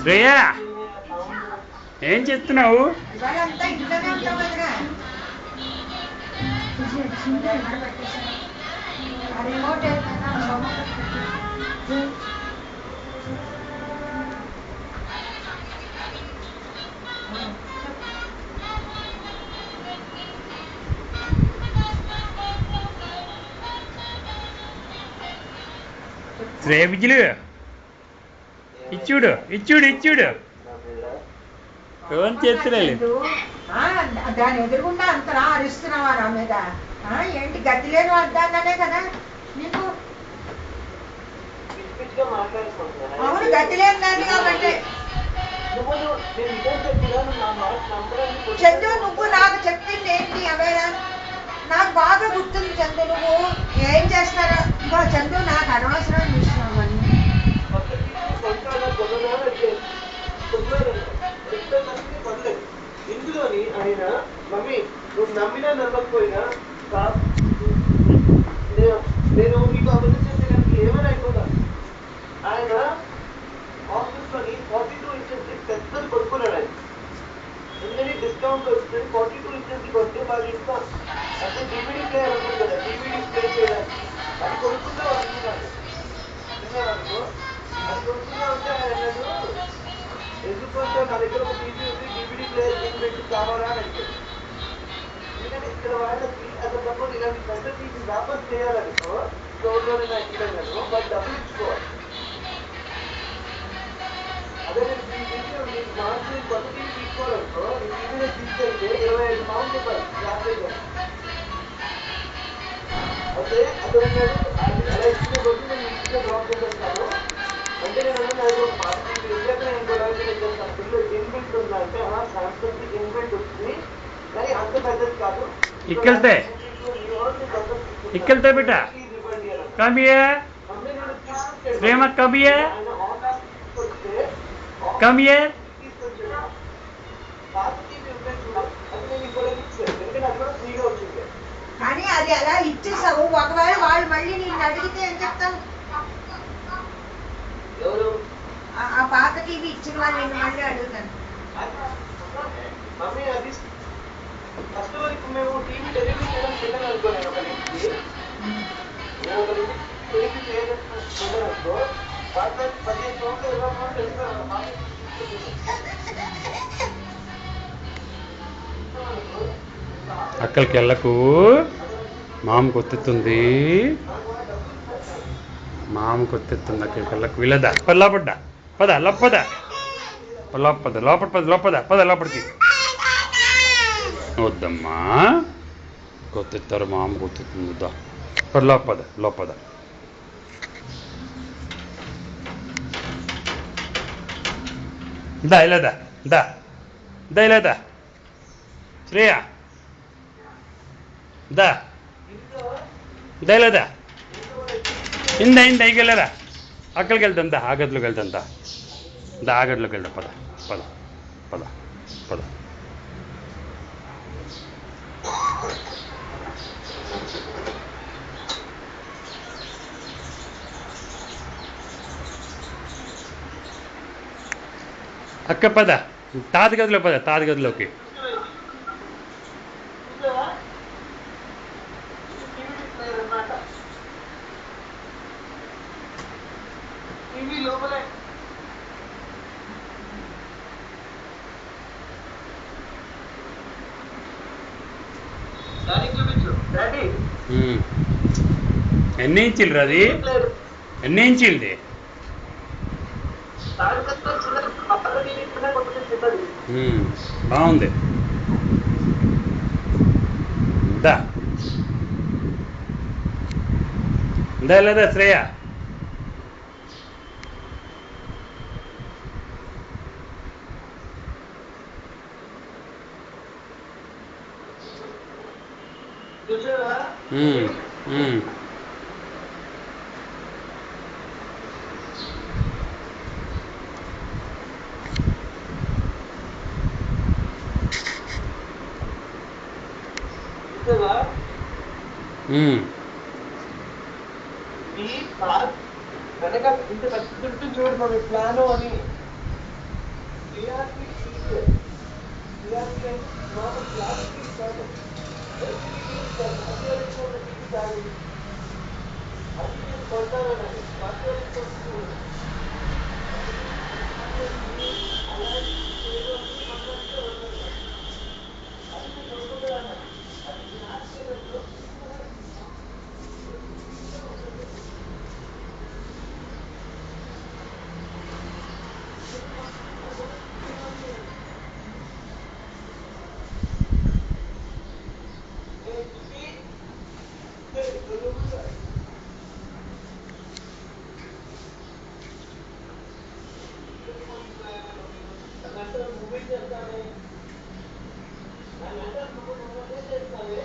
శ్రేయ ఏం చేస్తున్నావు? శ్రేయ విజులు ఇచ్చుడు ఇచ్చుడు ఇచ్చుడు ఫోన్ చేస్తున్నాడు. దాని ఎదురుగుండా అంతలా అరుస్తున్నావా నా మీద? ఏంటి గతి లేని అర్థాలనే కదా నీకు? అవును, గతి లేని దాన్ని కాబట్టి. చందు, నువ్వు నాకు చెప్పింది ఏంటి అవేరా? నాకు బాగా గుర్తుంది చందు. నువ్వు ఏం చేస్తారో ఇంకో చందు, నాకు అనవసరం విషయం అవన్నీ. ఇందులోని ఆయన మమ్మీ నువ్వు నమ్మినా నమ్మకపోయినా నేను మీకు అభివృద్ధి చేసేదానికి ఏమైనా అయిపోతా. ఆయన ఆఫీస్లోని 42 ఇంచెస్ పెద్దది కొనుక్కున్నాడు. ఆయన ఎందుకని డిస్కౌంట్ వస్తుంది 42 ఇంచెస్ కొట్టి వాళ్ళు ఇంకా అంటే డివిడీ ప్లేయర్ ఉంటుంది కదా, డివిడీ ప్లే చేయడానికి అది కొనుక్కుంటే వాళ్ళు అనుకున్నాను. అది కొనుక్కున్నా ఉంటే ఆయన అన్నాడు, ఎందుకంటే నా దగ్గర ఒక టీవీ ఉంది, డివిడీ ప్లేయర్ పెట్టి కావాలా అని అడిగాడు. ఎందుకంటే ఇక్కడ వాళ్ళకి అసలు సపోజ్ ఇలాంటి పెద్ద టీవీ వ్యాపారం చేయాలనుకో స్టోర్లోనే నా ఇవ్వగలను, వాళ్ళు డబ్బులు ఇచ్చుకోవాలి. అదే నేను మార్చి కొత్త టీవీ తీసుకోవాలనుకో టీవీలో తీసుకెళ్తే 25 పౌండ్లు ఇవ్వాలి యాభైగా. అయితే అతను అలా ఇచ్చిన కొద్ది నేను ఇంటిలో డ్రాప్ చేస్తాను. అంటే నేను నాకు పాత టీవీ ఎక్కడ నేను గొడవ చేస్తాను, పిల్లలు ఇన్బిల్ట్ ఉందంటే సాంస్కృతిక ఇన్బిల్ట్ వచ్చింది కానీ అంత పెద్దది కాదు. ఇక్కడితే బిడ్డ కమియే ప్రేమ కమియే కమియే కానీ అది అలా ఇచ్చేసావు. ఒకవేళ వాళ్ళు మళ్ళీ నేను అడిగితే ఏం చెప్తాను? ఆ పాత టీవీ ఇచ్చిన వాళ్ళు నేను మళ్ళీ అడుగుతాను. మమ్మీ అది ఫస్ట్ వరకు మేము టీవీ డెలివరీ చేయడం పిల్లలు అనుకోలేదు. ఒక ఇంటికి నేను ఒక డెలివరీ చేయదనుకో 15 సంవత్సరాలు 20 సంవత్సరాలు ఇస్తాను. అక్కడికి వెళ్ళకు, మామ కొత్తుతుంది, అక్కడికి వెళ్ళకు. వీళ్ళదా లోపడ్డ పద లోపద లోపద లోపల పద లోపద పద లోపలికి. వద్దమ్మా, కొత్తిస్తారు, మామ కొత్తుతుంది. వద్దా పద లోపద. ఇలాదా శ్రేయ ఇలాదా ఇంక వెళ్ళరా, అక్కడికి వెళ్తాం. ఆ గదిలోకి వెళ్తాం. ఆ గదిలోకి వెళ్దాం. పద. అక్క పద, తాత గదిలోకి. ఎన్ని ఇంచులు అది? ఎన్ని ఇంచులది? బాగుంది. లేదా శ్రేయ? ఈ పార్క్ వెనక ఇంత పెద్ద చూడు మన ప్లాన్ అని టీఆర్పీ టీఆర్పీ నాట్ ప్లాస్టిక్ కాదు అది కొట్టాలని మూవీ చేస్తానే చేస్తానే